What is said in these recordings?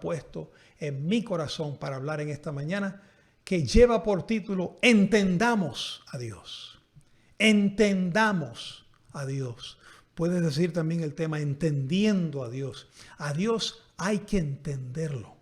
puesto en mi corazón para hablar en esta mañana, que lleva por título Entendamos a Dios. Entendamos a Dios. Puedes decir también el tema Entendiendo a Dios. A Dios hay que entenderlo.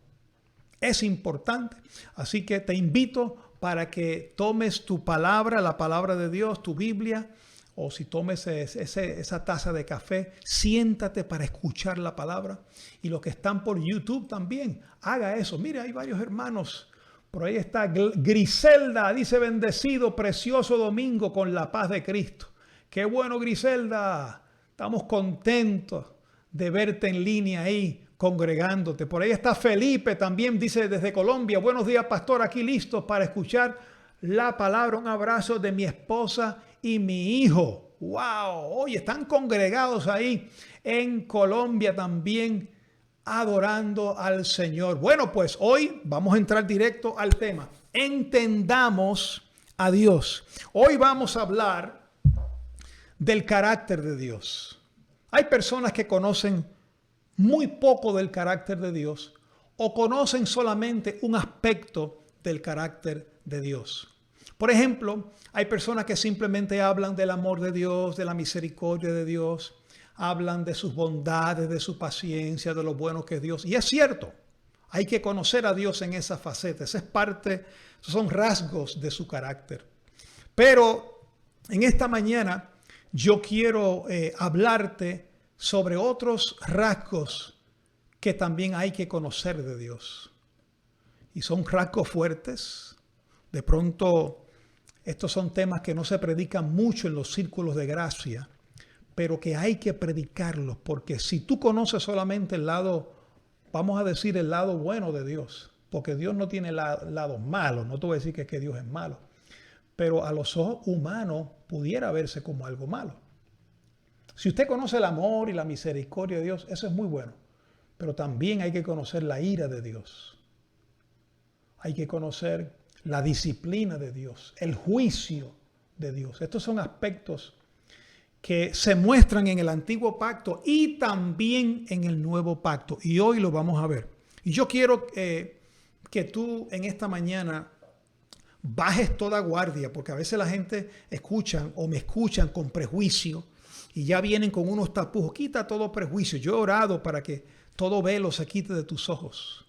Es importante. Así que te invito para que tomes tu palabra, la palabra de Dios, tu Biblia, o si tomes esa taza de café, siéntate para escuchar la palabra. Y los que están por YouTube también, haga eso. Mire, hay varios hermanos. Por ahí está Griselda, dice: bendecido, precioso domingo con la paz de Cristo. Qué bueno, Griselda. Estamos contentos de verte en línea ahí, congregándote. Por ahí está Felipe también, dice desde Colombia: buenos días, pastor, aquí listos para escuchar la palabra. Un abrazo de mi esposa y mi hijo. ¡Wow! Oye, están congregados ahí en Colombia también, adorando al Señor. Bueno, pues hoy vamos a entrar directo al tema. Entendamos a Dios. Hoy vamos a hablar del carácter de Dios. Hay personas que conocen muy poco del carácter de Dios o conocen solamente un aspecto del carácter de Dios. Por ejemplo, hay personas que simplemente hablan del amor de Dios, de la misericordia de Dios, hablan de sus bondades, de su paciencia, de lo bueno que es Dios. Y es cierto, hay que conocer a Dios en esa faceta. Esa es parte, esos son rasgos de su carácter. Pero en esta mañana yo quiero hablarte sobre otros rasgos que también hay que conocer de Dios. Y son rasgos fuertes. De pronto, estos son temas que no se predican mucho en los círculos de gracia, pero que hay que predicarlos, porque si tú conoces solamente el lado, vamos a decir el lado bueno de Dios, porque Dios no tiene lados malos, no te voy a decir que es que Dios es malo, pero a los ojos humanos pudiera verse como algo malo. Si usted conoce el amor y la misericordia de Dios, eso es muy bueno, pero también hay que conocer la ira de Dios. Hay que conocer la disciplina de Dios, el juicio de Dios. Estos son aspectos que se muestran en el antiguo pacto y también en el nuevo pacto. Y hoy lo vamos a ver. Y yo quiero que tú en esta mañana bajes toda guardia, porque a veces la gente me escuchan con prejuicio y ya vienen con unos tapujos. Quita todo prejuicio. Yo he orado para que todo velo se quite de tus ojos.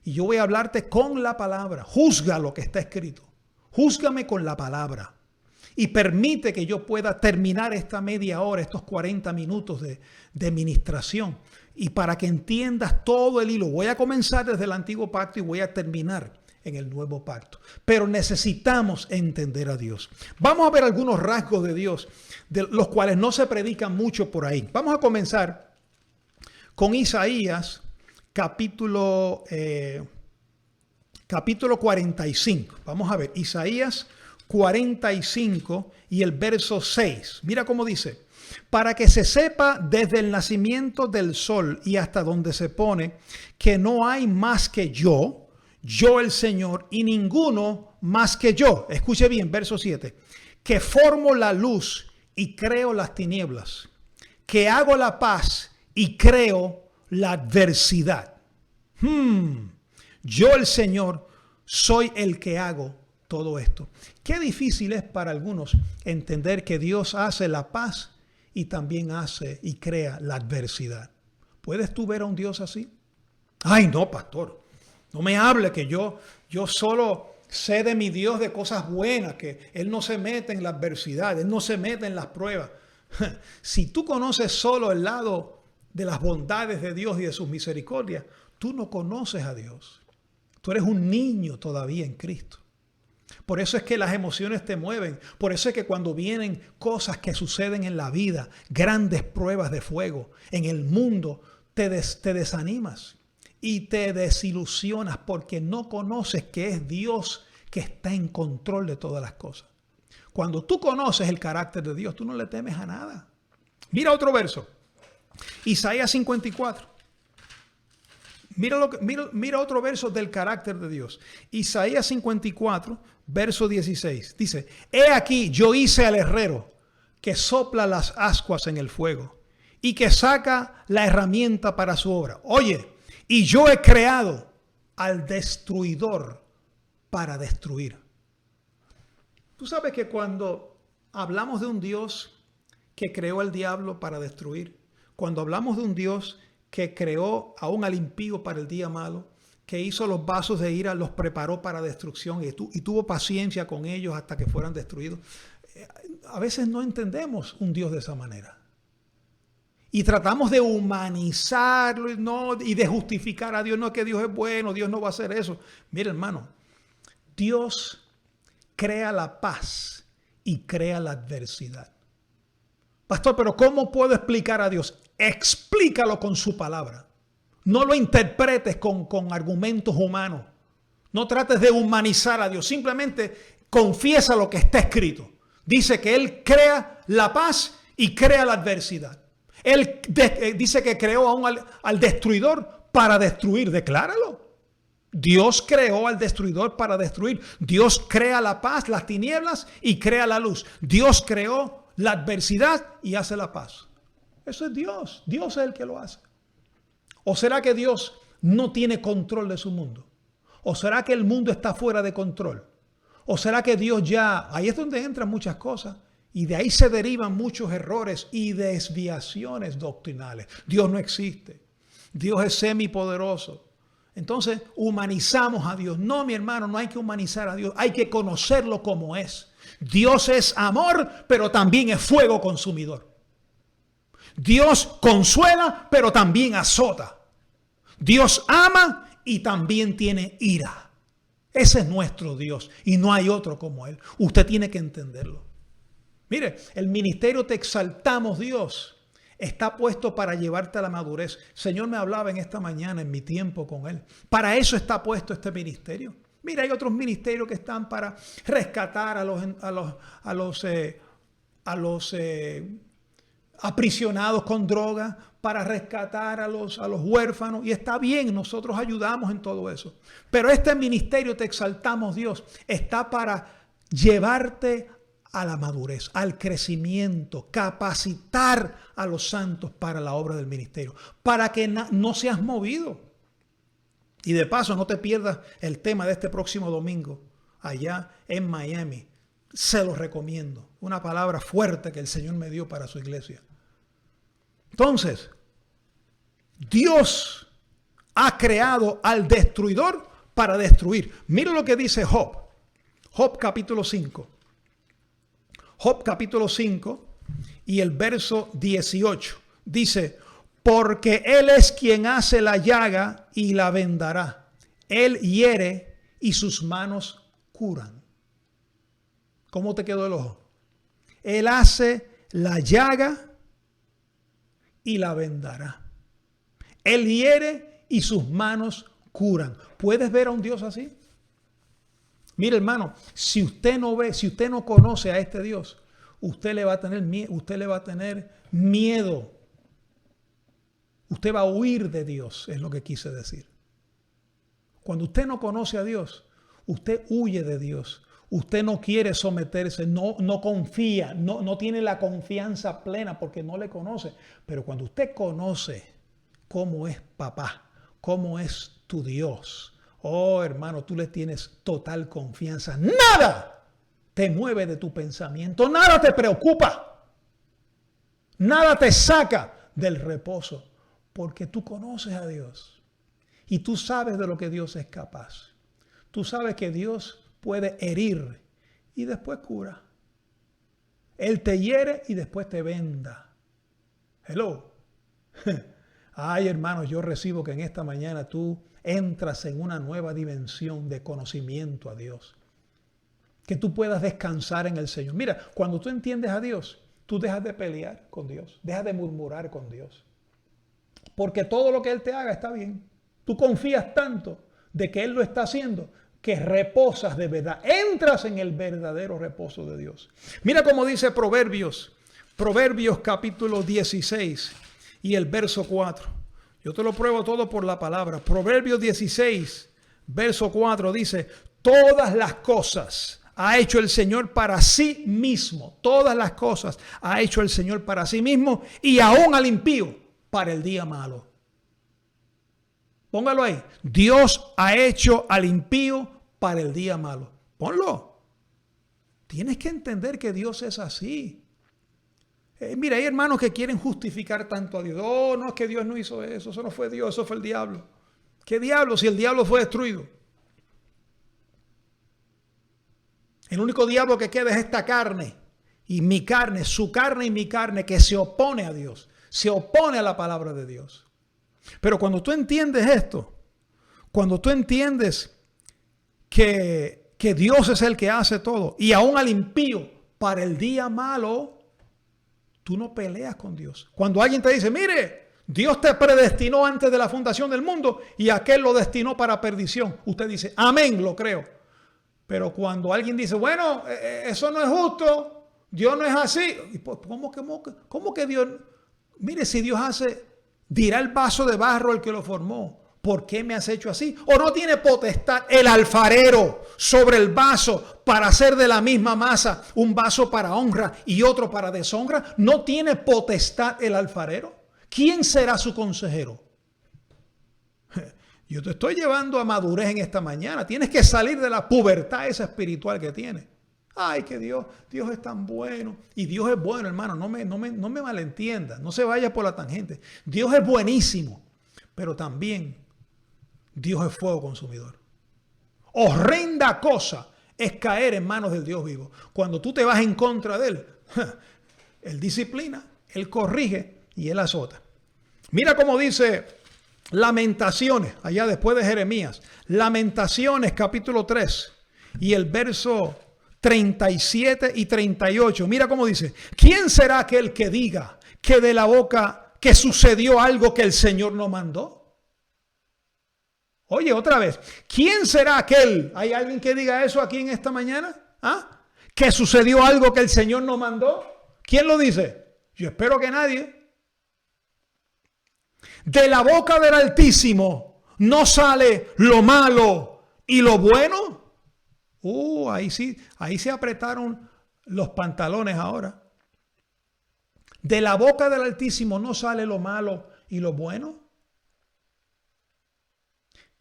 Y yo voy a hablarte con la palabra. Juzga lo que está escrito. Júzgame con la palabra. Y permite que yo pueda terminar esta media hora, estos 40 minutos de ministración. Y para que entiendas todo el hilo. Voy a comenzar desde el antiguo pacto y voy a terminar en el nuevo pacto. Pero necesitamos entender a Dios. Vamos a ver algunos rasgos de Dios, de los cuales no se predican mucho por ahí. Vamos a comenzar con Isaías, capítulo 45. Vamos a ver, Isaías 45 y el verso 6. Mira cómo dice: para que se sepa desde el nacimiento del sol y hasta donde se pone, que no hay más que yo el Señor, y ninguno más que yo. Escuche bien, verso 7. Que formo la luz y creo las tinieblas, que hago la paz y creo la adversidad. Yo el Señor soy el que hago todo esto. Qué difícil es para algunos entender que Dios hace la paz y también hace y crea la adversidad. ¿Puedes tú ver a un Dios así? Ay, no, pastor. No me hable que yo solo sé de mi Dios de cosas buenas, que Él no se mete en la adversidad, Él no se mete en las pruebas. Si tú conoces solo el lado de las bondades de Dios y de sus misericordias, tú no conoces a Dios. Tú eres un niño todavía en Cristo. Por eso es que las emociones te mueven. Por eso es que cuando vienen cosas que suceden en la vida, grandes pruebas de fuego en el mundo, te desanimas y te desilusionas porque no conoces que es Dios que está en control de todas las cosas. Cuando tú conoces el carácter de Dios, tú no le temes a nada. Mira otro verso. Isaías 54. Mira otro verso del carácter de Dios. Isaías 54, verso 16. Dice: he aquí, yo hice al herrero que sopla las ascuas en el fuego y que saca la herramienta para su obra. Oye, Y yo he creado al destruidor para destruir. Tú sabes que cuando hablamos de un Dios que creó al diablo para destruir, cuando hablamos de un Dios que creó aún al impío para el día malo, que hizo los vasos de ira, los preparó para destrucción y tuvo paciencia con ellos hasta que fueran destruidos. A veces no entendemos un Dios de esa manera. Y tratamos de humanizarlo y de justificar a Dios. No, que Dios es bueno, Dios no va a hacer eso. Mira, hermano, Dios crea la paz y crea la adversidad. Pastor, pero ¿cómo puedo explicar a Dios? Explícalo con su palabra. No lo interpretes con argumentos humanos. No trates de humanizar a Dios. Simplemente confiesa lo que está escrito. Dice que Él crea la paz y crea la adversidad. Él dice que creó aún al destruidor para destruir. Decláralo. Dios creó al destruidor para destruir. Dios crea la paz, las tinieblas y crea la luz. Dios creó la adversidad y hace la paz. Eso es Dios. Dios es el que lo hace. ¿O será que Dios no tiene control de su mundo? ¿O será que el mundo está fuera de control? ¿O será que Dios ya... Ahí es donde entran muchas cosas. Y de ahí se derivan muchos errores y desviaciones doctrinales. Dios no existe. Dios es semipoderoso. Entonces humanizamos a Dios. No, mi hermano, no hay que humanizar a Dios. Hay que conocerlo como es. Dios es amor, pero también es fuego consumidor. Dios consuela, pero también azota. Dios ama y también tiene ira. Ese es nuestro Dios y no hay otro como Él. Usted tiene que entenderlo. Mire, el ministerio Te Exaltamos, Dios, está puesto para llevarte a la madurez. El Señor me hablaba en esta mañana, en mi tiempo con Él. Para eso está puesto este ministerio. Mira, hay otros ministerios que están para rescatar a los aprisionados con droga, para rescatar a los huérfanos. Y está bien, nosotros ayudamos en todo eso. Pero este ministerio Te Exaltamos, Dios, está para llevarte a la madurez, al crecimiento, capacitar a los santos para la obra del ministerio, para que no seas movido. Y de paso, no te pierdas el tema de este próximo domingo, allá en Miami. Se los recomiendo. Una palabra fuerte que el Señor me dio para su iglesia. Entonces, Dios ha creado al destruidor para destruir. Mira lo que dice Job. Job capítulo 5. Job capítulo 5 y el verso 18. Dice, porque Él es quien hace la llaga y la vendará. Él hiere y sus manos curan. ¿Cómo te quedó el ojo? Él hace la llaga y la vendará. Él hiere y sus manos curan. ¿Puedes ver a un Dios así? Mire, hermano, si usted no ve, si usted no conoce a este Dios, usted le va a tener miedo. Usted va a huir de Dios, es lo que quise decir. Cuando usted no conoce a Dios, usted huye de Dios. Usted no quiere someterse, no confía, no tiene la confianza plena porque no le conoce. Pero cuando usted conoce cómo es papá, cómo es tu Dios, oh, hermano, tú le tienes total confianza. Nada te mueve de tu pensamiento. Nada te preocupa. Nada te saca del reposo. Porque tú conoces a Dios. Y tú sabes de lo que Dios es capaz. Tú sabes que Dios puede herir y después cura. Él te hiere y después te venda. Hello. Ay, hermanos, yo recibo que en esta mañana tú entras en una nueva dimensión de conocimiento a Dios. Que tú puedas descansar en el Señor. Mira, cuando tú entiendes a Dios, tú dejas de pelear con Dios. Dejas de murmurar con Dios. Porque todo lo que Él te haga está bien. Tú confías tanto de que Él lo está haciendo que reposas de verdad. Entras en el verdadero reposo de Dios. Mira cómo dice Proverbios. Proverbios capítulo 16 y el verso 4. Yo te lo pruebo todo por la palabra. Proverbios 16, verso 4 dice, todas las cosas ha hecho el Señor para sí mismo. Todas las cosas ha hecho el Señor para sí mismo y aún al impío para el día malo. Póngalo ahí. Dios ha hecho al impío para el día malo. Ponlo. Tienes que entender que Dios es así. Mira, hay hermanos que quieren justificar tanto a Dios. Oh, no, es que Dios no hizo eso. Eso no fue Dios, eso fue el diablo. ¿Qué diablo si el diablo fue destruido? El único diablo que queda es esta carne. Y mi carne, su carne y mi carne que se opone a Dios. Se opone a la palabra de Dios. Pero cuando tú entiendes esto, cuando tú entiendes que Dios es el que hace todo, y aún al impío para el día malo, tú no peleas con Dios. Cuando alguien te dice, mire, Dios te predestinó antes de la fundación del mundo y aquel lo destinó para perdición, usted dice, amén, lo creo. Pero cuando alguien dice, bueno, eso no es justo, Dios no es así. ¿Cómo que Dios? Mire, si Dios hace, dirá el vaso de barro el que lo formó. ¿Por qué me has hecho así? ¿O no tiene potestad el alfarero sobre el vaso para hacer de la misma masa un vaso para honra y otro para deshonra? ¿No tiene potestad el alfarero? ¿Quién será su consejero? Yo te estoy llevando a madurez en esta mañana. Tienes que salir de la pubertad esa espiritual que tienes. Ay, que Dios es tan bueno. Y Dios es bueno, hermano. No me malentiendas. No se vaya por la tangente. Dios es buenísimo. Pero también Dios es fuego consumidor. Horrenda cosa es caer en manos del Dios vivo. Cuando tú te vas en contra de Él, Él disciplina, Él corrige y Él azota. Mira cómo dice Lamentaciones, allá después de Jeremías. Lamentaciones capítulo 3 y el verso 37 y 38. Mira cómo dice. ¿Quién será aquel que diga que de la boca que sucedió algo que el Señor no mandó? Oye, otra vez. ¿Quién será aquel? ¿Hay alguien que diga eso aquí en esta mañana? ¿Ah? ¿Que sucedió algo que el Señor no mandó? ¿Quién lo dice? Yo espero que nadie. De la boca del Altísimo no sale lo malo y lo bueno. Ahí se apretaron los pantalones ahora. De la boca del Altísimo no sale lo malo y lo bueno.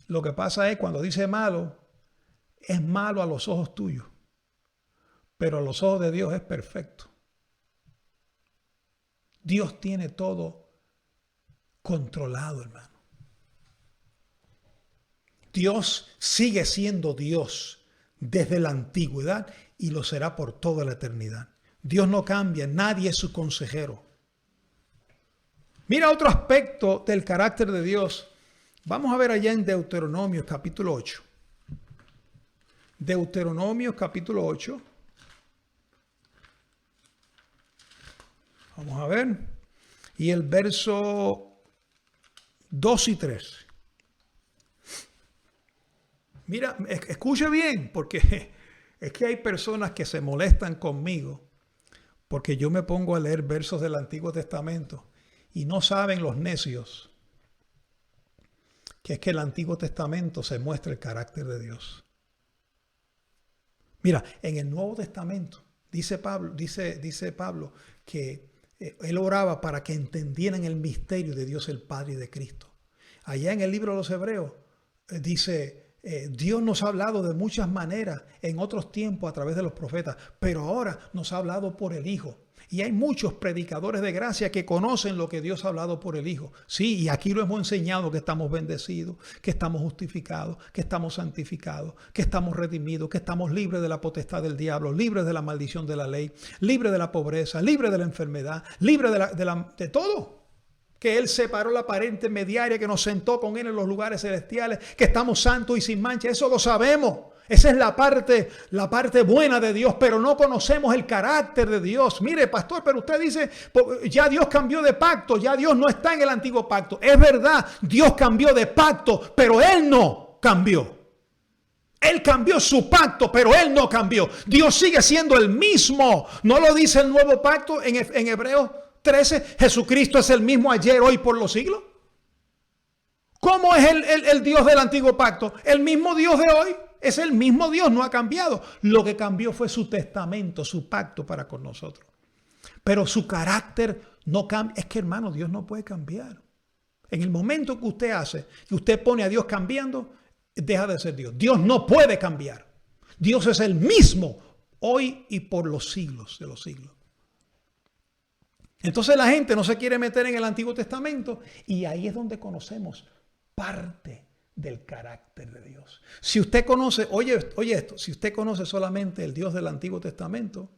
Lo que pasa es cuando dice malo, es malo a los ojos tuyos, pero a los ojos de Dios es perfecto. Dios tiene todo controlado, hermano. Dios sigue siendo Dios desde la antigüedad y lo será por toda la eternidad. Dios no cambia, nadie es su consejero. Mira otro aspecto del carácter de Dios. Vamos a ver allá en Deuteronomio capítulo 8. Deuteronomio capítulo 8. Vamos a ver. Y el verso 2 y 3. Mira, escuche bien, porque es que hay personas que se molestan conmigo porque yo me pongo a leer versos del Antiguo Testamento y no saben los necios que es que el Antiguo Testamento se muestra el carácter de Dios. Mira, en el Nuevo Testamento dice Pablo que él oraba para que entendieran el misterio de Dios el Padre y de Cristo. Allá en el libro de los Hebreos dice, Dios nos ha hablado de muchas maneras en otros tiempos a través de los profetas, pero ahora nos ha hablado por el Hijo. Y hay muchos predicadores de gracia que conocen lo que Dios ha hablado por el Hijo. Sí, y aquí lo hemos enseñado, que estamos bendecidos, que estamos justificados, que estamos santificados, que estamos redimidos, que estamos libres de la potestad del diablo, libres de la maldición de la ley, libres de la pobreza, libres de la enfermedad, libres de todo. Que Él separó la pared intermediaria, que nos sentó con Él en los lugares celestiales, que estamos santos y sin mancha. Eso lo sabemos. Esa es la parte buena de Dios, pero no conocemos el carácter de Dios. Mire, pastor, pero usted dice, ya Dios cambió de pacto, ya Dios no está en el antiguo pacto. Es verdad, Dios cambió de pacto, pero Él no cambió. Él cambió su pacto, pero Él no cambió. Dios sigue siendo el mismo. ¿No lo dice el nuevo pacto en Hebreos 13? Jesucristo es el mismo ayer, hoy, por los siglos. ¿Cómo es el Dios del antiguo pacto? El mismo Dios de hoy. Es el mismo Dios, no ha cambiado. Lo que cambió fue su testamento, su pacto para con nosotros. Pero su carácter no cambia. Es que, hermano, Dios no puede cambiar. En el momento que usted pone a Dios cambiando, deja de ser Dios. Dios no puede cambiar. Dios es el mismo hoy y por los siglos de los siglos. Entonces la gente no se quiere meter en el Antiguo Testamento y ahí es donde conocemos parte del carácter de Dios. Si usted conoce, oye esto, si usted conoce solamente el Dios del Antiguo Testamento,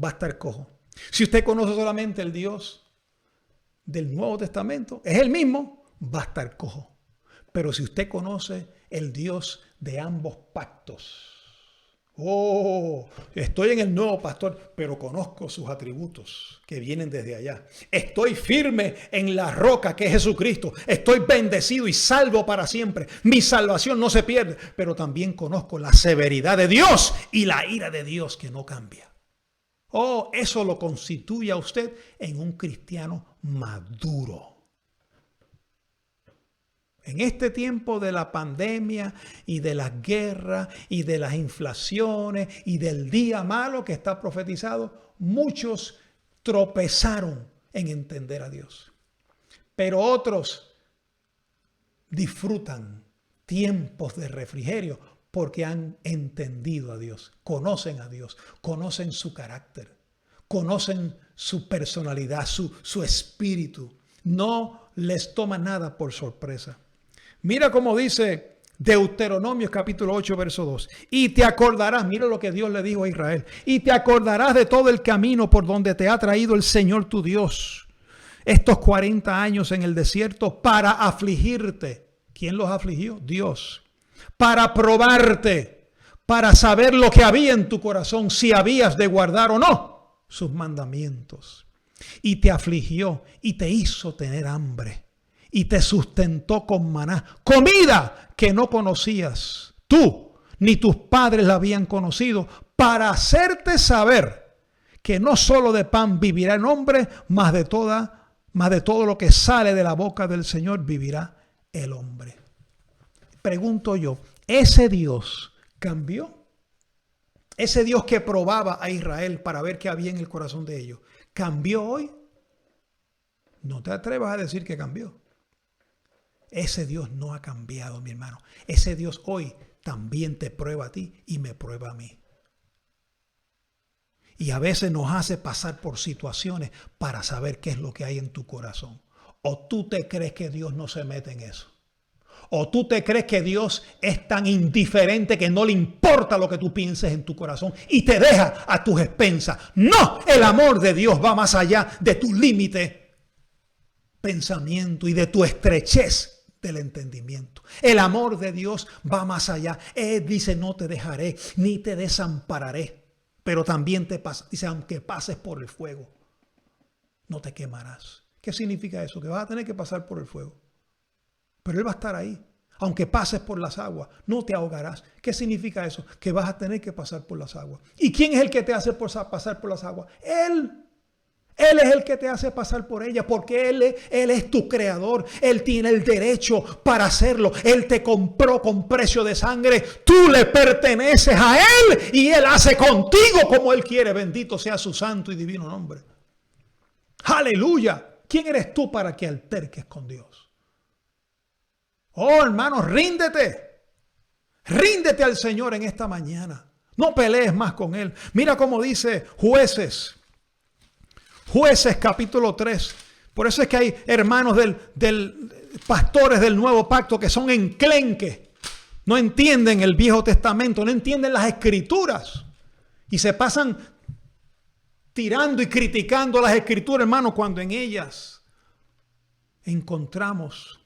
va a estar cojo. Si usted conoce solamente el Dios del Nuevo Testamento, es el mismo, va a estar cojo. Pero si usted conoce el Dios de ambos pactos, estoy en el nuevo, pastor, pero conozco sus atributos que vienen desde allá. Estoy firme en la roca que es Jesucristo. Estoy bendecido y salvo para siempre. Mi salvación no se pierde, pero también conozco la severidad de Dios y la ira de Dios que no cambia. Eso lo constituye a usted en un cristiano maduro. En este tiempo de la pandemia y de las guerras y de las inflaciones y del día malo que está profetizado, muchos tropezaron en entender a Dios. Pero otros disfrutan tiempos de refrigerio porque han entendido a Dios, conocen su carácter, conocen su personalidad, su espíritu. No les toma nada por sorpresa. Mira cómo dice Deuteronomio capítulo 8, verso 2. Y te acordarás, mira lo que Dios le dijo a Israel. Y te acordarás de todo el camino por donde te ha traído el Señor tu Dios estos 40 años en el desierto para afligirte. ¿Quién los afligió? Dios. Para probarte, para saber lo que había en tu corazón, si habías de guardar o no sus mandamientos. Y te afligió y te hizo tener hambre y te sustentó con maná, comida que no conocías tú ni tus padres la habían conocido, para hacerte saber que no solo de pan vivirá el hombre, más de todo lo que sale de la boca del Señor vivirá el hombre. Pregunto yo, ¿ese Dios cambió? Ese Dios que probaba a Israel para ver qué había en el corazón de ellos, ¿cambió hoy? No te atrevas a decir que cambió. Ese Dios no ha cambiado, mi hermano. Ese Dios hoy también te prueba a ti y me prueba a mí. Y a veces nos hace pasar por situaciones para saber qué es lo que hay en tu corazón. O tú te crees que Dios no se mete en eso. O tú te crees que Dios es tan indiferente que no le importa lo que tú pienses en tu corazón y te deja a tus expensas. No, el amor de Dios va más allá de tu límite pensamiento y de tu estrechez del entendimiento. El amor de Dios va más allá. Él dice, no te dejaré ni te desampararé. Pero también dice, aunque pases por el fuego, no te quemarás. ¿Qué significa eso? Que vas a tener que pasar por el fuego. Pero Él va a estar ahí. Aunque pases por las aguas, no te ahogarás. ¿Qué significa eso? Que vas a tener que pasar por las aguas. ¿Y quién es el que te hace pasar por las aguas? Él. Él es el que te hace pasar por ella, porque Él es tu creador. Él tiene el derecho para hacerlo. Él te compró con precio de sangre. Tú le perteneces a Él y Él hace contigo como Él quiere. Bendito sea su santo y divino nombre. Aleluya. ¿Quién eres tú para que alterques con Dios? Oh, hermano, ríndete. Ríndete al Señor en esta mañana. No pelees más con Él. Mira cómo dice Jueces capítulo 3. Por eso es que hay hermanos pastores del nuevo pacto que son enclenques. No entienden el Viejo Testamento, no entienden las Escrituras. Y se pasan tirando y criticando las Escrituras, hermano, cuando en ellas encontramos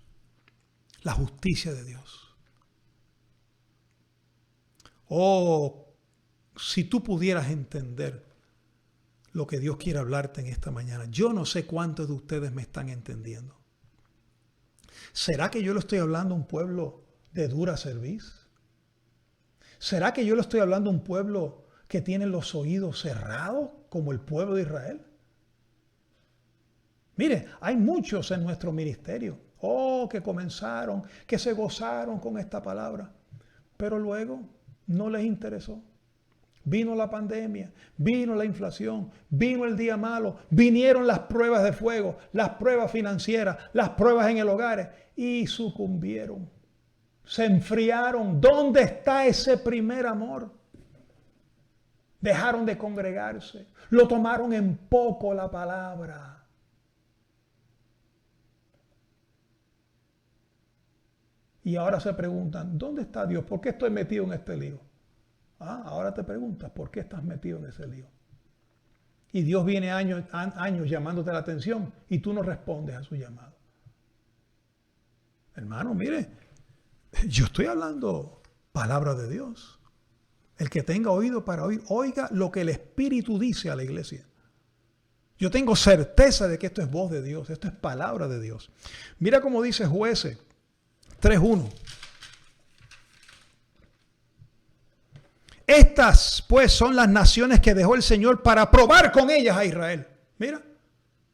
la justicia de Dios. Oh, si tú pudieras entender lo que Dios quiere hablarte en esta mañana. Yo no sé cuántos de ustedes me están entendiendo. ¿Será que yo le estoy hablando a un pueblo de dura cerviz? ¿Será que yo le estoy hablando a un pueblo que tiene los oídos cerrados como el pueblo de Israel? Mire, hay muchos en nuestro ministerio, que comenzaron, que se gozaron con esta palabra, pero luego no les interesó. Vino la pandemia, vino la inflación, vino el día malo, vinieron las pruebas de fuego, las pruebas financieras, las pruebas en el hogar y sucumbieron. Se enfriaron. ¿Dónde está ese primer amor? Dejaron de congregarse. Lo tomaron en poco la palabra. Y ahora se preguntan, ¿dónde está Dios? ¿Por qué estoy metido en este lío? Ahora te preguntas, ¿por qué estás metido en ese lío? Y Dios viene años llamándote la atención y tú no respondes a su llamado. Hermano, mire, yo estoy hablando palabra de Dios. El que tenga oído para oír, oiga lo que el Espíritu dice a la iglesia. Yo tengo certeza de que esto es voz de Dios, esto es palabra de Dios. Mira cómo dice Jueces 3:1. Estas, pues, son las naciones que dejó el Señor para probar con ellas a Israel. Mira,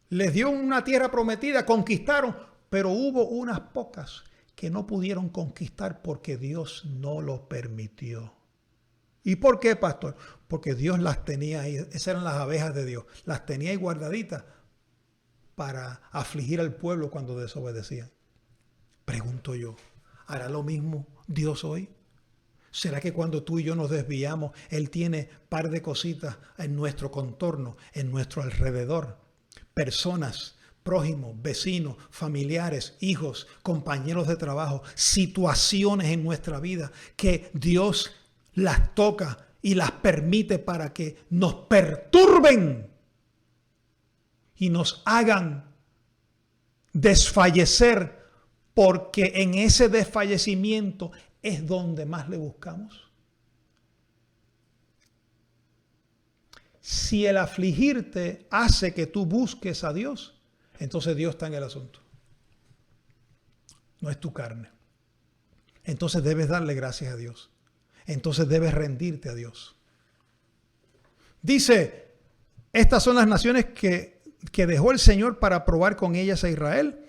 les dio una tierra prometida, conquistaron, pero hubo unas pocas que no pudieron conquistar porque Dios no lo permitió. ¿Y por qué, pastor? Porque Dios las tenía ahí, esas eran las abejas de Dios, las tenía ahí guardaditas para afligir al pueblo cuando desobedecían. Pregunto yo, ¿hará lo mismo Dios hoy? ¿Será que cuando tú y yo nos desviamos, Él tiene par de cositas en nuestro contorno, en nuestro alrededor? Personas, prójimos, vecinos, familiares, hijos, compañeros de trabajo, situaciones en nuestra vida que Dios las toca y las permite para que nos perturben y nos hagan desfallecer, porque en ese desfallecimiento es donde más le buscamos. Si el afligirte hace que tú busques a Dios, entonces Dios está en el asunto. No es tu carne. Entonces debes darle gracias a Dios. Entonces debes rendirte a Dios. Dice, estas son las naciones que dejó el Señor para probar con ellas a Israel,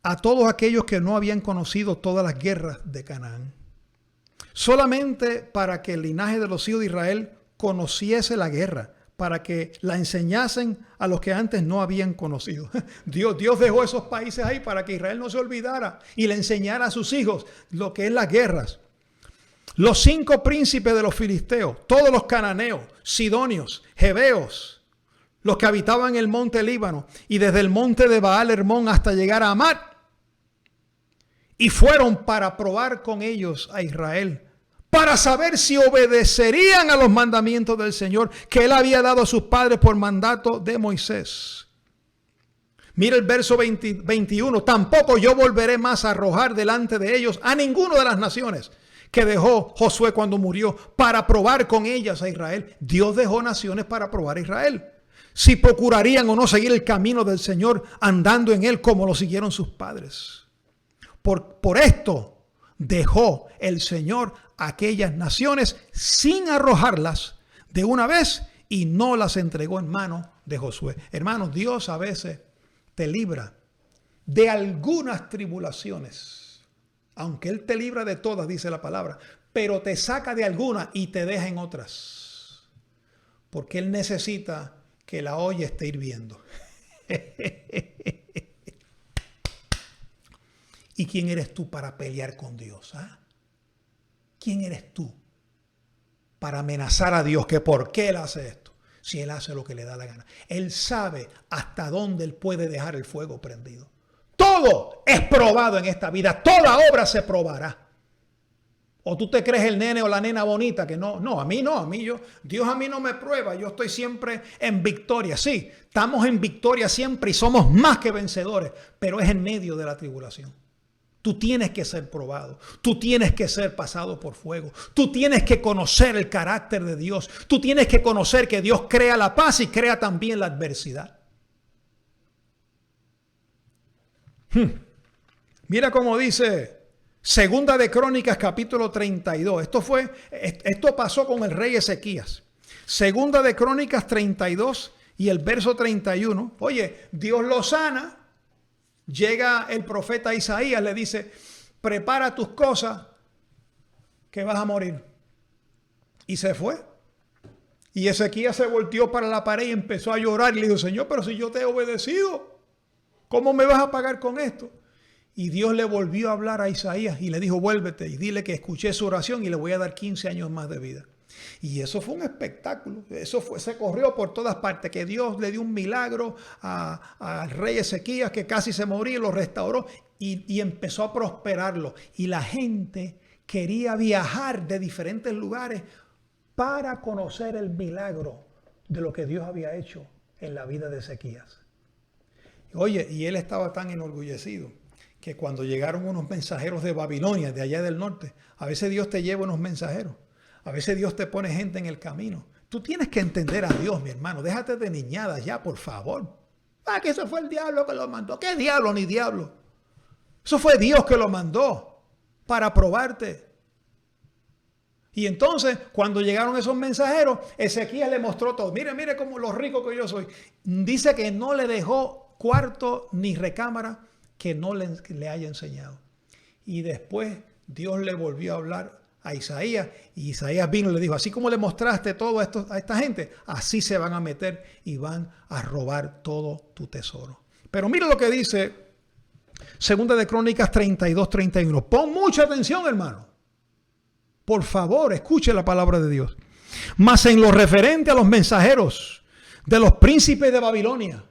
a todos aquellos que no habían conocido todas las guerras de Canaán. Solamente para que el linaje de los hijos de Israel conociese la guerra, para que la enseñasen a los que antes no habían conocido. Dios dejó esos países ahí para que Israel no se olvidara y le enseñara a sus hijos lo que es las guerras. Los 5 príncipes de los filisteos, todos los cananeos, sidonios, jebeos, los que habitaban el monte Líbano y desde el monte de Baal Hermón hasta llegar a Amat, y fueron para probar con ellos a Israel, para saber si obedecerían a los mandamientos del Señor que Él había dado a sus padres por mandato de Moisés. Mira el verso 21. Tampoco yo volveré más a arrojar delante de ellos a ninguno de las naciones que dejó Josué cuando murió para probar con ellas a Israel. Dios dejó naciones para probar a Israel, si procurarían o no seguir el camino del Señor andando en él como lo siguieron sus padres. Por esto dejó el Señor aquellas naciones sin arrojarlas de una vez y no las entregó en manos de Josué. Hermanos, Dios a veces te libra de algunas tribulaciones, aunque Él te libra de todas, dice la palabra, pero te saca de algunas y te deja en otras, porque Él necesita que la olla esté hirviendo. ¿Y quién eres tú para pelear con Dios? ¿Quién eres tú para amenazar a Dios que por qué Él hace esto? Si Él hace lo que le da la gana. Él sabe hasta dónde Él puede dejar el fuego prendido. Todo es probado en esta vida. Toda obra se probará. O tú te crees el nene o la nena bonita que no, a mí Dios a mí no me prueba, yo estoy siempre en victoria. Sí, estamos en victoria siempre y somos más que vencedores, pero es en medio de la tribulación. Tú tienes que ser probado, tú tienes que ser pasado por fuego, tú tienes que conocer el carácter de Dios, tú tienes que conocer que Dios crea la paz y crea también la adversidad. Mira cómo dice Segunda de Crónicas capítulo 32. Esto pasó con el rey Ezequías. Segunda de Crónicas 32 y el verso 31. Oye, Dios lo sana. Llega el profeta Isaías, le dice, prepara tus cosas que vas a morir. Y se fue. Y Ezequías se volteó para la pared y empezó a llorar. Y le dijo, Señor, pero si yo te he obedecido, ¿cómo me vas a pagar con esto? Y Dios le volvió a hablar a Isaías y le dijo, vuélvete y dile que escuché su oración y le voy a dar 15 años más de vida. Y eso fue un espectáculo. Se corrió por todas partes, que Dios le dio un milagro al rey Ezequías, que casi se moría, lo restauró y empezó a prosperarlo. Y la gente quería viajar de diferentes lugares para conocer el milagro de lo que Dios había hecho en la vida de Ezequías. Oye, y él estaba tan enorgullecido que cuando llegaron unos mensajeros de Babilonia, de allá del norte, a veces Dios te lleva unos mensajeros, a veces Dios te pone gente en el camino. Tú tienes que entender a Dios, mi hermano. Déjate de niñadas ya, por favor. Que eso fue el diablo que lo mandó. ¿Qué diablo ni diablo? Eso fue Dios que lo mandó para probarte. Y entonces, cuando llegaron esos mensajeros, Ezequías le mostró todo. Mire, mire cómo lo rico que yo soy. Dice que no le dejó cuarto ni recámara que no le haya enseñado. Y después Dios le volvió a hablar a Isaías, y Isaías vino y le dijo, así como le mostraste todo a esta gente, así se van a meter y van a robar todo tu tesoro. Pero mira lo que dice Segunda de Crónicas 32-31. Pon mucha atención, hermano. Por favor, escuche la palabra de Dios. Mas en lo referente a los mensajeros de los príncipes de Babilonia,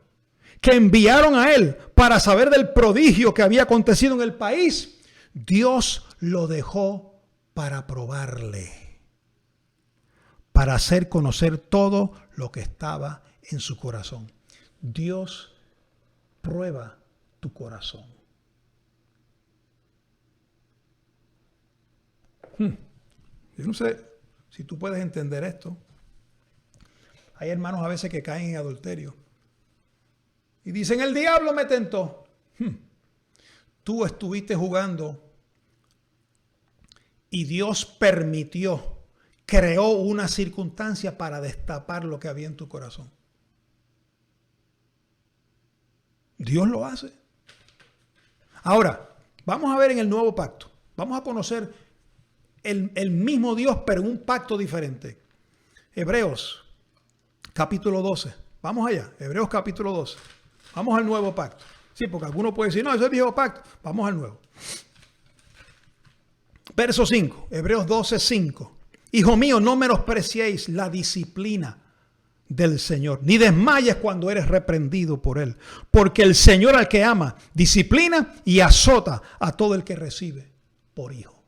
que enviaron a él para saber del prodigio que había acontecido en el país, Dios lo dejó para probarle, para hacer conocer todo lo que estaba en su corazón. Dios prueba tu corazón. Yo no sé si tú puedes entender esto. Hay hermanos a veces que caen en adulterio y dicen, el diablo me tentó. Tú estuviste jugando y Dios permitió, creó una circunstancia para destapar lo que había en tu corazón. Dios lo hace. Ahora, vamos a ver en el nuevo pacto. Vamos a conocer el mismo Dios, pero en un pacto diferente. Hebreos, capítulo 12. Vamos allá, Hebreos capítulo 12. Vamos al nuevo pacto. Sí, porque alguno puede decir, no, eso es el viejo pacto. Vamos al nuevo. Verso 5, Hebreos 12, 5. Hijo mío, no menospreciéis la disciplina del Señor, ni desmayes cuando eres reprendido por Él. Porque el Señor al que ama, disciplina y azota a todo el que recibe por hijo.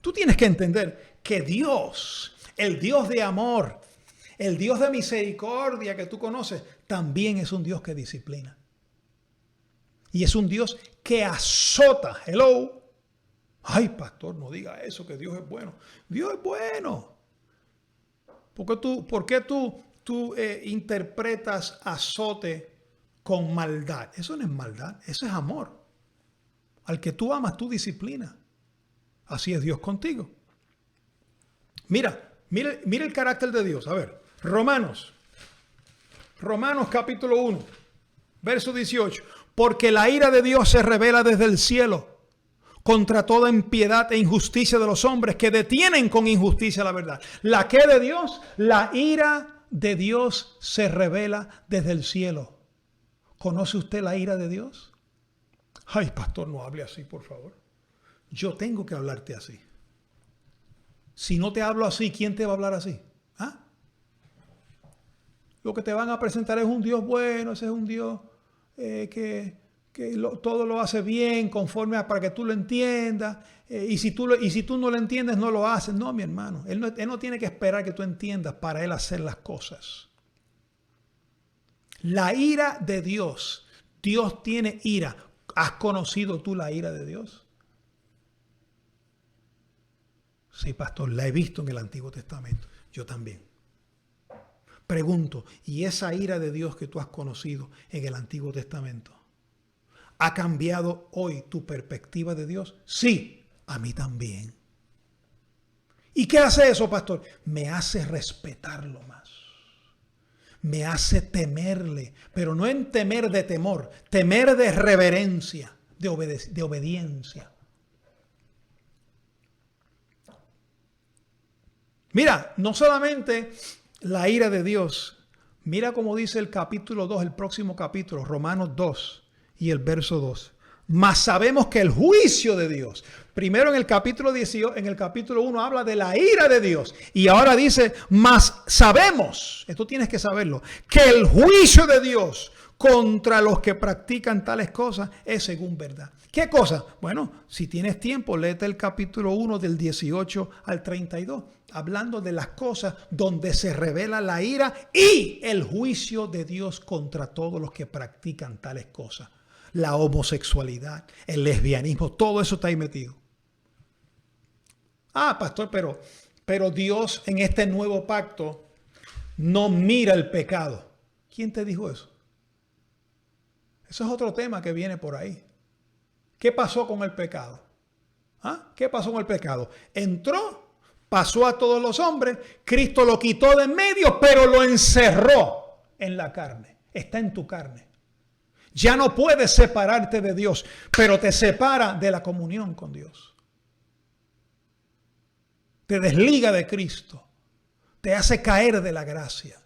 Tú tienes que entender que Dios, el Dios de amor, el Dios de misericordia que tú conoces, también es un Dios que disciplina. Y es un Dios que azota. Hello. Ay, pastor, no diga eso, que Dios es bueno. Dios es bueno. ¿Por qué tú interpretas azote con maldad? Eso no es maldad, eso es amor. Al que tú amas, tú disciplinas. Así es Dios contigo. Mira el carácter de Dios. A ver, Romanos capítulo 1, verso 18. Porque la ira de Dios se revela desde el cielo contra toda impiedad e injusticia de los hombres que detienen con injusticia la verdad. ¿La qué de Dios? La ira de Dios se revela desde el cielo. ¿Conoce usted la ira de Dios? Ay, pastor, no hable así, por favor. Yo tengo que hablarte así. Si no te hablo así, ¿quién te va a hablar así? ¿Ah? Lo que te van a presentar es un Dios bueno, ese es un Dios todo lo hace bien, conforme para que tú lo entiendas. Y si tú no lo entiendes, no lo haces. No, mi hermano. Él no tiene que esperar que tú entiendas para Él hacer las cosas. La ira de Dios. Dios tiene ira. ¿Has conocido tú la ira de Dios? Sí, pastor, la he visto en el Antiguo Testamento. Yo también. Pregunto, ¿y esa ira de Dios que tú has conocido en el Antiguo Testamento ha cambiado hoy tu perspectiva de Dios? Sí, a mí también. ¿Y qué hace eso, pastor? Me hace respetarlo más. Me hace temerle, pero no en temer de temor, temer de reverencia, de obediencia. Mira, no solamente la ira de Dios. Mira cómo dice el capítulo 2, el próximo capítulo, Romanos 2 y el verso 2. Mas sabemos que el juicio de Dios, primero en el capítulo 18, en el capítulo 1 habla de la ira de Dios. Y ahora dice, mas sabemos, esto tienes que saberlo, que el juicio de Dios contra los que practican tales cosas es según verdad. ¿Qué cosa? Bueno, si tienes tiempo, léete el capítulo 1 del 18 al 32, hablando de las cosas donde se revela la ira y el juicio de Dios contra todos los que practican tales cosas. La homosexualidad, el lesbianismo, todo eso está ahí metido. Ah, pastor, pero Dios en este nuevo pacto no mira el pecado. ¿Quién te dijo eso? Eso es otro tema que viene por ahí. ¿Qué pasó con el pecado? ¿Ah? ¿Qué pasó con el pecado? Entró, pasó a todos los hombres, Cristo lo quitó de en medio, pero lo encerró en la carne. Está en tu carne. Ya no puedes separarte de Dios, pero te separa de la comunión con Dios. Te desliga de Cristo. Te hace caer de la gracia.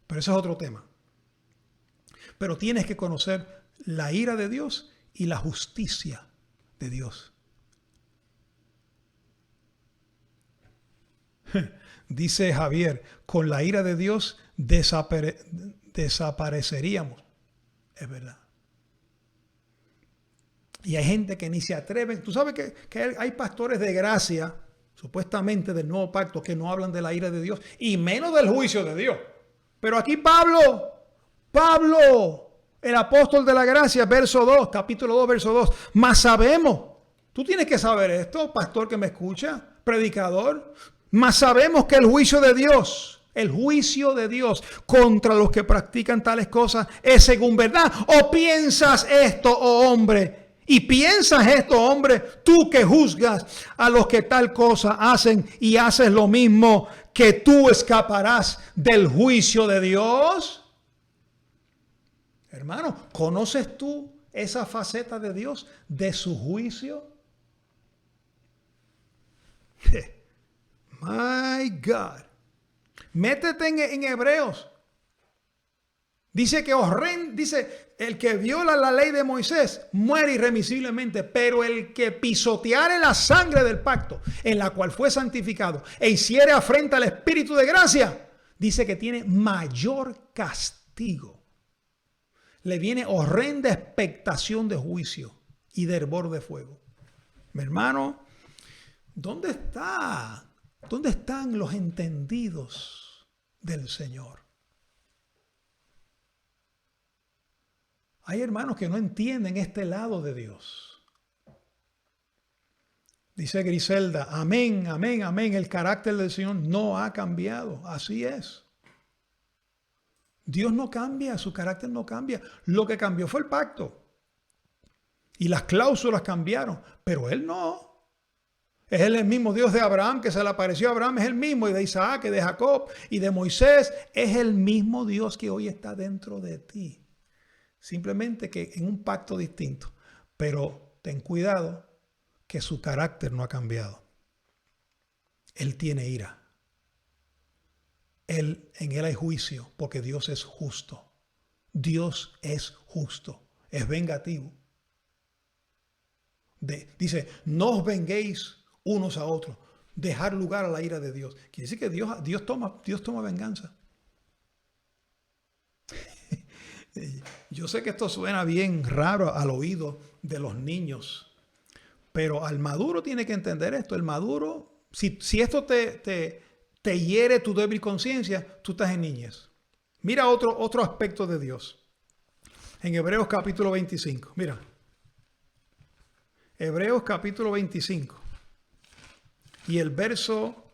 Pero eso es otro tema. Pero tienes que conocer la ira de Dios y la justicia de Dios. Dice Javier, con la ira de Dios desapareceríamos. Es verdad. Y hay gente que ni se atreve. Tú sabes que hay pastores de gracia, supuestamente del nuevo pacto, que no hablan de la ira de Dios y menos del juicio de Dios. Pero aquí Pablo, el apóstol de la gracia, verso 2, capítulo 2, verso 2. Mas sabemos, tú tienes que saber esto, pastor que me escucha, predicador. Mas sabemos que el juicio de Dios contra los que practican tales cosas es según verdad. ¿O piensas esto, oh hombre? ¿Y piensas esto, hombre, tú que juzgas a los que tal cosa hacen y haces lo mismo, que tú escaparás del juicio de Dios? Hermano, ¿conoces tú esa faceta de Dios, de su juicio? My God. Métete en Hebreos. Dice que dice, el que viola la ley de Moisés muere irremisiblemente, pero el que pisoteare la sangre del pacto en la cual fue santificado e hiciere afrenta al Espíritu de gracia, dice que tiene mayor castigo. Le viene horrenda expectación de juicio y de hervor de fuego. Mi hermano, ¿dónde están los entendidos del Señor? Hay hermanos que no entienden este lado de Dios. Dice Griselda, amén, amén, amén. El carácter del Señor no ha cambiado. Así es. Dios no cambia, su carácter no cambia. Lo que cambió fue el pacto. Y las cláusulas cambiaron, pero Él no. Es el mismo Dios de Abraham que se le apareció a Abraham, es el mismo, y de Isaac, y de Jacob, y de Moisés. Es el mismo Dios que hoy está dentro de ti. Simplemente que en un pacto distinto. Pero ten cuidado que su carácter no ha cambiado. Él tiene ira. En Él hay juicio, porque Dios es justo. Dios es justo. Es vengativo. Dice, no os venguéis unos a otros. Dejar lugar a la ira de Dios. Quiere decir que Dios toma venganza. Yo sé que esto suena bien raro al oído de los niños, pero al maduro tiene que entender esto. El maduro, si esto te hiere tu débil conciencia, tú estás en niñez. Mira otro aspecto de Dios. En Hebreos capítulo 25, mira. Hebreos capítulo 25 y el verso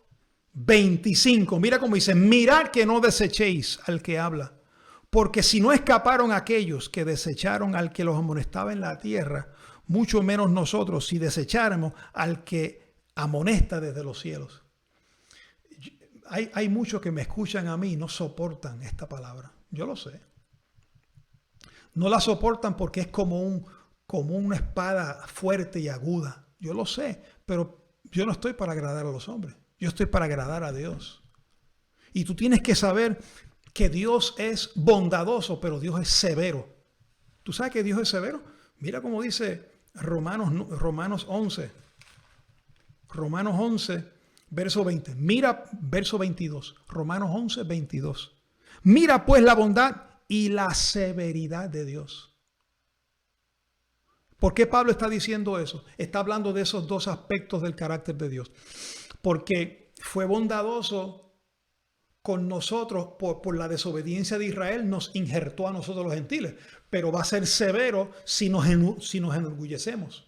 25. Mira cómo dice, mirad que no desechéis al que habla. Porque si no escaparon aquellos que desecharon al que los amonestaba en la tierra, mucho menos nosotros si desecháramos al que amonesta desde los cielos. Hay muchos que me escuchan a mí y no soportan esta palabra. Yo lo sé. No la soportan porque es como una espada fuerte y aguda. Yo lo sé, pero yo no estoy para agradar a los hombres. Yo estoy para agradar a Dios. Y tú tienes que saber que Dios es bondadoso, pero Dios es severo. ¿Tú sabes que Dios es severo? Mira cómo dice Romanos 11. Romanos 11, verso 20. Mira, verso 22. Romanos 11, 22. Mira pues la bondad y la severidad de Dios. ¿Por qué Pablo está diciendo eso? Está hablando de esos dos aspectos del carácter de Dios. Porque fue bondadoso con nosotros por la desobediencia de Israel, nos injertó a nosotros los gentiles. Pero va a ser severo si nos enorgullecemos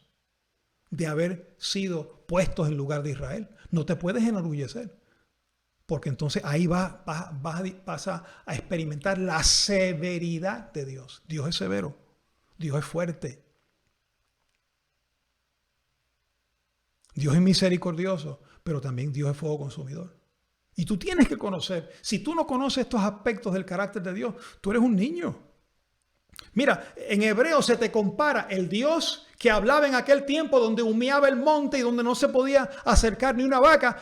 de haber sido puestos en lugar de Israel. No te puedes enorgullecer. Porque entonces ahí vas a experimentar la severidad de Dios. Dios es severo. Dios es fuerte. Dios es misericordioso, pero también Dios es fuego consumidor. Y tú tienes que conocer. Si tú no conoces estos aspectos del carácter de Dios, tú eres un niño. Mira, en Hebreo se te compara el Dios que hablaba en aquel tiempo donde humeaba el monte y donde no se podía acercar ni una vaca.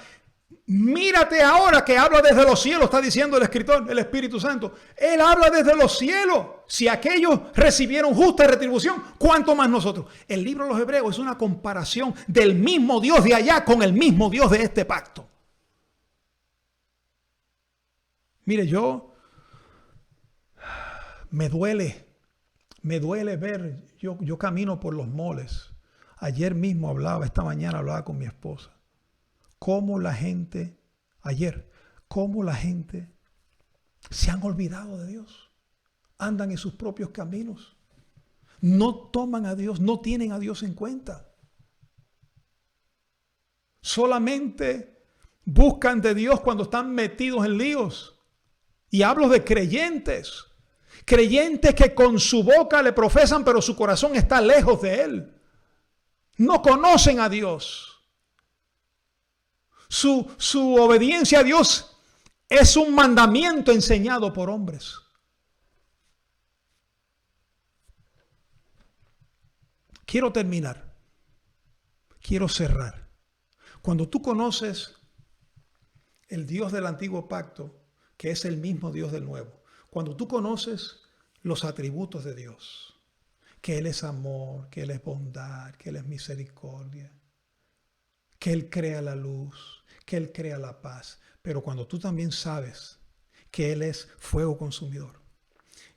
Mírate ahora que habla desde los cielos, está diciendo el escritor, el Espíritu Santo. Él habla desde los cielos. Si aquellos recibieron justa retribución, ¿cuánto más nosotros? El libro de los Hebreos es una comparación del mismo Dios de allá con el mismo Dios de este pacto. Mire, me duele ver, yo camino por los moles. Esta mañana hablaba con mi cómo la gente se han olvidado de Dios. Andan en sus propios caminos. No toman a Dios, no tienen a Dios en cuenta. Solamente buscan de Dios cuando están metidos en líos. Y hablo de creyentes. Creyentes que con su boca le profesan, pero su corazón está lejos de Él. No conocen a Dios. Su obediencia a Dios es un mandamiento enseñado por hombres. Quiero terminar. Quiero cerrar. Cuando tú conoces el Dios del antiguo pacto, que es el mismo Dios del nuevo, cuando tú conoces los atributos de Dios, que Él es amor, que Él es bondad, que Él es misericordia, que Él crea la luz, que Él crea la paz. Pero cuando tú también sabes que Él es fuego consumidor,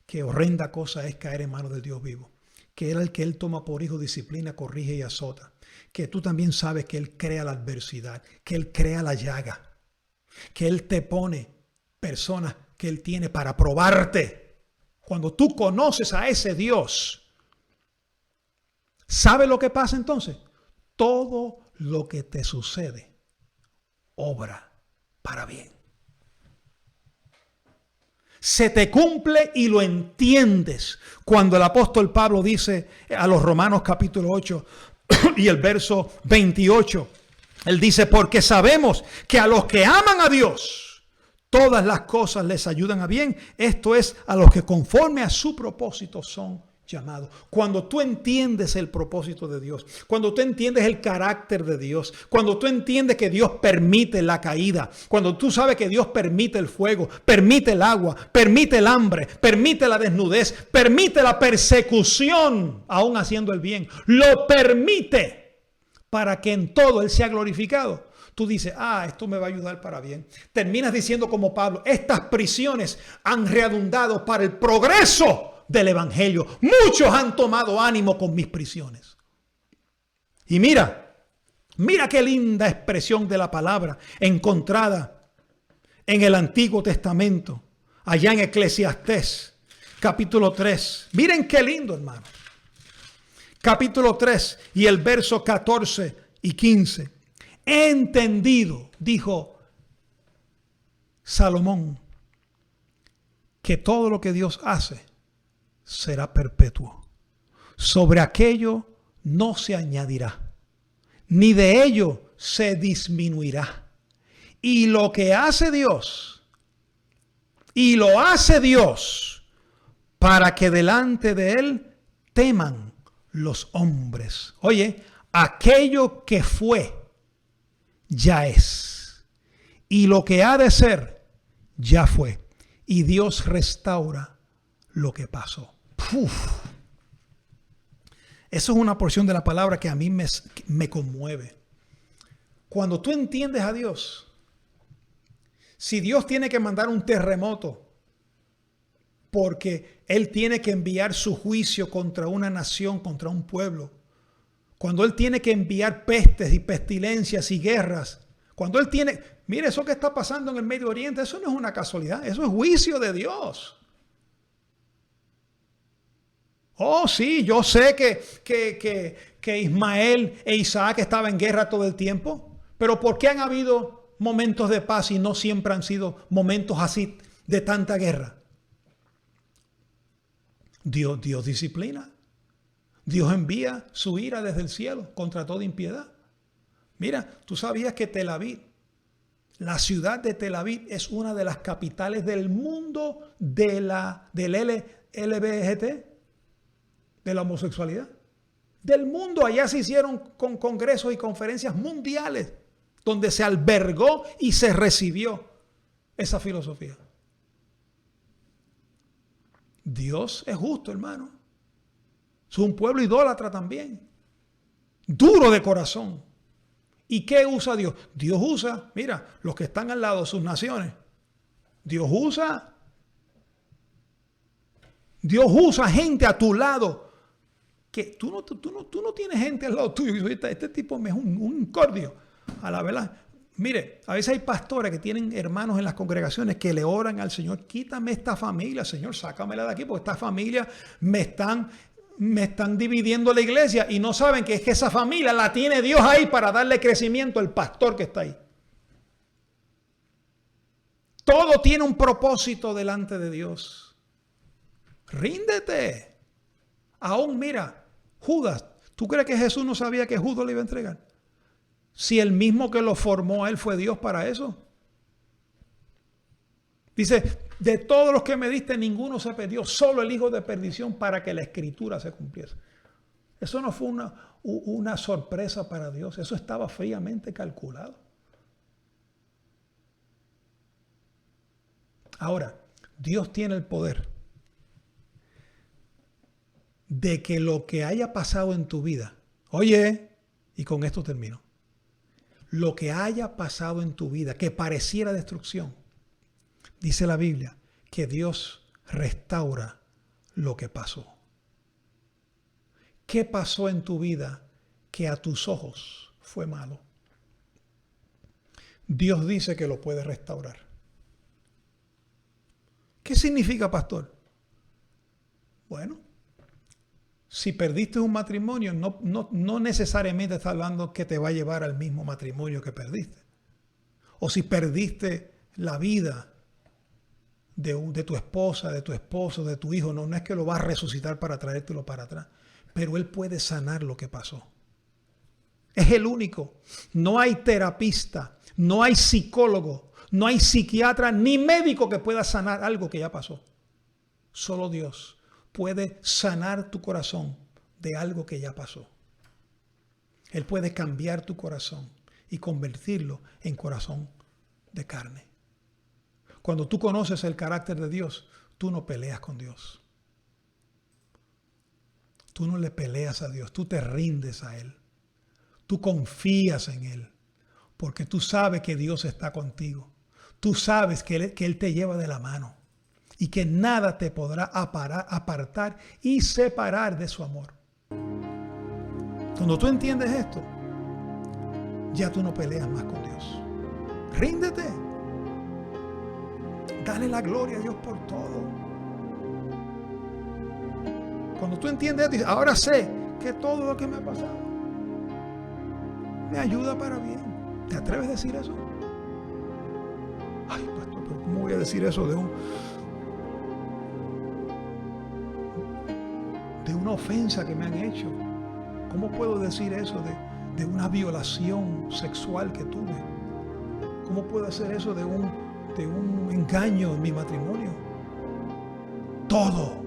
que horrenda cosa es caer en manos del Dios vivo, que Él que Él toma por hijo, disciplina, corrige y azota, que tú también sabes que Él crea la adversidad, que Él crea la llaga, que Él te pone personas que Él tiene para probarte. Cuando tú conoces a ese Dios, ¿sabe lo que pasa entonces? Todo lo que te sucede obra para bien. Se te cumple y lo entiendes. Cuando el apóstol Pablo dice a los Romanos capítulo 8 y el verso 28, él dice, porque sabemos que a los que aman a Dios, todas las cosas les ayudan a bien. Esto es, a los que conforme a su propósito son llamados. Cuando tú entiendes el propósito de Dios, cuando tú entiendes el carácter de Dios, cuando tú entiendes que Dios permite la caída, cuando tú sabes que Dios permite el fuego, permite el agua, permite el hambre, permite la desnudez, permite la persecución, aún haciendo el bien, lo permite para que en todo Él sea glorificado. Tú dices, esto me va a ayudar para bien. Terminas diciendo como Pablo, estas prisiones han redundado para el progreso del evangelio. Muchos han tomado ánimo con mis prisiones. Y mira qué linda expresión de la palabra encontrada en el Antiguo Testamento, allá en Eclesiastés, capítulo 3. Miren qué lindo, hermano. Capítulo 3 y el verso 14 y 15. He entendido, dijo Salomón, que todo lo que Dios hace será perpetuo. Sobre aquello no se añadirá, ni de ello se disminuirá. Y lo que hace Dios, y lo hace Dios, para que delante de Él teman los hombres. Oye, aquello que fue, ya es. Y lo que ha de ser, ya fue. Y Dios restaura lo que pasó. Uf. Eso es una porción de la palabra que a mí me conmueve. Cuando tú entiendes a Dios, si Dios tiene que mandar un terremoto porque Él tiene que enviar su juicio contra una nación, contra un pueblo, cuando Él tiene que enviar pestes y pestilencias y guerras, cuando Él tiene... Mire, eso que está pasando en el Medio Oriente, eso no es una casualidad, eso es juicio de Dios. Oh, sí, yo sé que Ismael e Isaac estaban en guerra todo el tiempo, pero ¿por qué han habido momentos de paz y no siempre han sido momentos así de tanta guerra? Dios disciplina. Dios envía su ira desde el cielo contra toda impiedad. Mira, tú sabías que Tel Aviv, la ciudad de Tel Aviv, es una de las capitales del mundo del LBGT, de la homosexualidad. Del mundo, allá se hicieron con congresos y conferencias mundiales donde se albergó y se recibió esa filosofía. Dios es justo, hermano. Es un pueblo idólatra también. Duro de corazón. ¿Y qué usa Dios? Dios usa, mira, los que están al lado de sus naciones. Dios usa gente a tu lado. Que tú no tienes gente al lado tuyo. Este tipo es un incordio. A la verdad. Mire, a veces hay pastores que tienen hermanos en las congregaciones que le oran al Señor, quítame esta familia, Señor, sácamela de aquí, porque esta familia me están dividiendo la iglesia y no saben que es que esa familia la tiene Dios ahí para darle crecimiento al pastor que está ahí. Todo tiene un propósito delante de Dios. Ríndete. Aún mira, Judas, ¿tú crees que Jesús no sabía que Judas le iba a entregar? Si el mismo que lo formó a él fue Dios para eso. Dice, de todos los que me diste, ninguno se perdió, solo el hijo de perdición para que la escritura se cumpliese. Eso no fue una sorpresa para Dios, eso estaba fríamente calculado. Ahora, Dios tiene el poder de que lo que haya pasado en tu vida, oye, y con esto termino, lo que haya pasado en tu vida que pareciera destrucción, dice la Biblia que Dios restaura lo que pasó. ¿Qué pasó en tu vida que a tus ojos fue malo? Dios dice que lo puede restaurar. ¿Qué significa, pastor? Bueno, si perdiste un matrimonio, no necesariamente está hablando que te va a llevar al mismo matrimonio que perdiste. O si perdiste la vida de tu esposa, de tu esposo, de tu hijo, no es que lo va a resucitar para traértelo para atrás. Pero Él puede sanar lo que pasó. Es el único. No hay terapista, no hay psicólogo, no hay psiquiatra ni médico que pueda sanar algo que ya pasó. Solo Dios puede sanar tu corazón de algo que ya pasó. Él puede cambiar tu corazón y convertirlo en corazón de carne. Cuando tú conoces el carácter de Dios, tú no peleas con Dios. Tú no le peleas a Dios, tú te rindes a Él. Tú confías en Él, porque tú sabes que Dios está contigo. Tú sabes que Él te lleva de la mano y que nada te podrá apartar y separar de su amor. Cuando tú entiendes esto, ya tú no peleas más con Dios. Ríndete. Dale la gloria a Dios por todo. Cuando tú entiendes esto, ahora sé que todo lo que me ha pasado me ayuda para bien. ¿Te atreves a decir eso? Ay, pastor, pero ¿cómo voy a decir eso de una ofensa que me han hecho? ¿Cómo puedo decir eso de una violación sexual que tuve? ¿Cómo puedo hacer eso de un engaño en mi matrimonio? Todo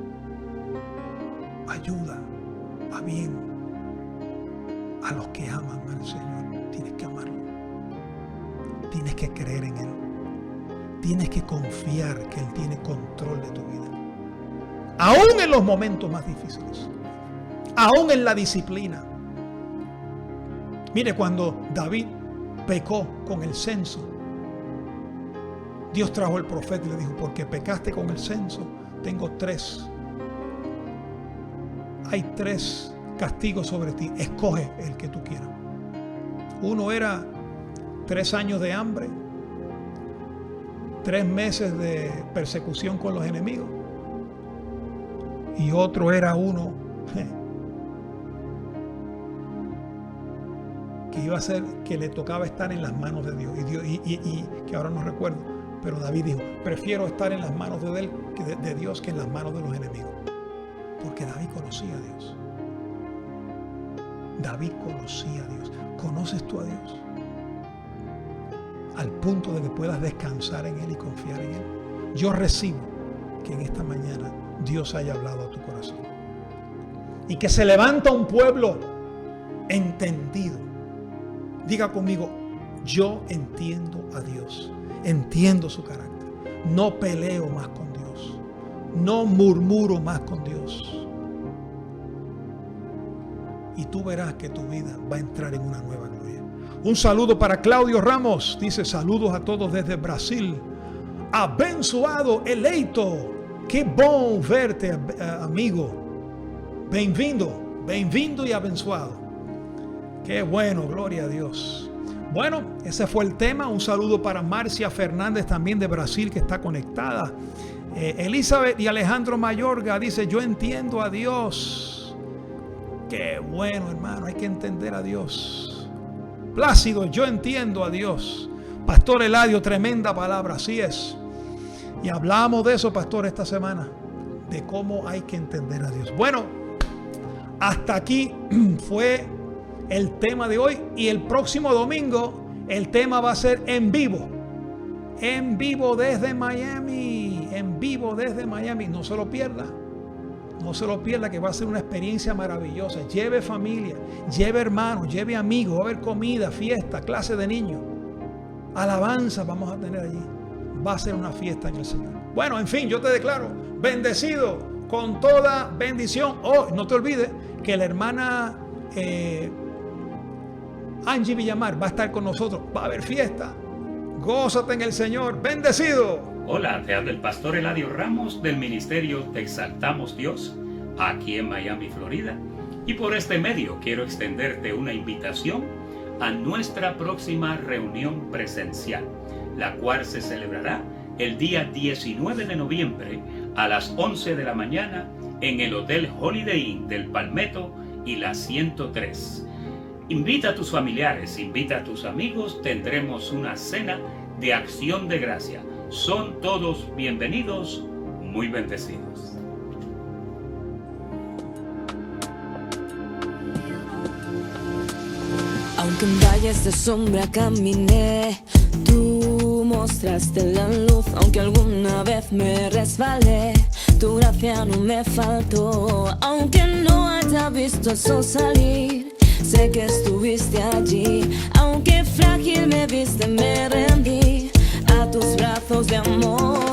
ayuda a bien a los que aman al Señor. Tienes que amarlo. Tienes que creer en Él. tienes que confiar que Él tiene control de tu vida. Aún en los momentos más difíciles. Aún en la disciplina. Mire, cuando David pecó con el censo, Dios trajo al profeta y le dijo, porque pecaste con el censo, tengo 3. Hay 3 castigos sobre ti. Escoge el que tú quieras. Uno era 3 años de hambre, 3 meses de persecución con los enemigos. Y otro era uno que iba a ser que le tocaba estar en las manos de Dios. Y que ahora no recuerdo. Pero David dijo, prefiero estar en las manos de Dios que en las manos de los enemigos. Porque David conocía a Dios. David conocía a Dios. ¿Conoces tú a Dios? Al punto de que puedas descansar en Él y confiar en Él. Yo recibo que en esta mañana Dios haya hablado a tu corazón. Y que se levanta un pueblo entendido. Diga conmigo, yo entiendo a Dios. Entiendo su carácter. No peleo más con Dios. No murmuro más con Dios. Y tú verás que tu vida va a entrar en una nueva gloria. Un saludo para Claudio Ramos. Dice, saludos a todos desde Brasil. Abençoado, eleito. Que bom verte, amigo. Bem-vindo y abençoado. Qué bueno, gloria a Dios. Bueno, ese fue el tema. Un saludo para Marcia Fernández también de Brasil que está conectada. Elizabeth y Alejandro Mayorga dice, yo entiendo a Dios. Qué bueno, hermano, hay que entender a Dios. Plácido, yo entiendo a Dios. Pastor Eladio, tremenda palabra, así es. Y hablamos de eso, pastor, esta semana, de cómo hay que entender a Dios. Bueno, hasta aquí fue el tema de hoy, y el próximo domingo el tema va a ser en vivo desde Miami, no se lo pierda, que va a ser una experiencia maravillosa. Lleve familia, lleve hermanos, lleve amigos, va a haber comida, fiesta, clase de niños, alabanza vamos a tener allí, va a ser una fiesta en el Señor. Bueno, en fin, yo te declaro bendecido con toda bendición. No te olvides que la hermana Angie Villamar va a estar con nosotros. Va a haber fiesta. Gózate en el Señor. Bendecido. Hola, te habla el pastor Eladio Ramos del ministerio Te Exaltamos Dios, aquí en Miami, Florida. Y por este medio quiero extenderte una invitación a nuestra próxima reunión presencial, la cual se celebrará el día 19 de noviembre a las 11 de la mañana en el Hotel Holiday Inn del Palmetto y la 103. Invita a tus familiares, invita a tus amigos, tendremos una cena de acción de gracia. Son todos bienvenidos, muy bendecidos. Aunque en valles de sombra caminé, tú mostraste la luz. Aunque alguna vez me resbalé, tu gracia no me faltó. Aunque no haya visto el sol salir, sé que estuviste allí. Aunque frágil me viste, me rendí a tus brazos de amor.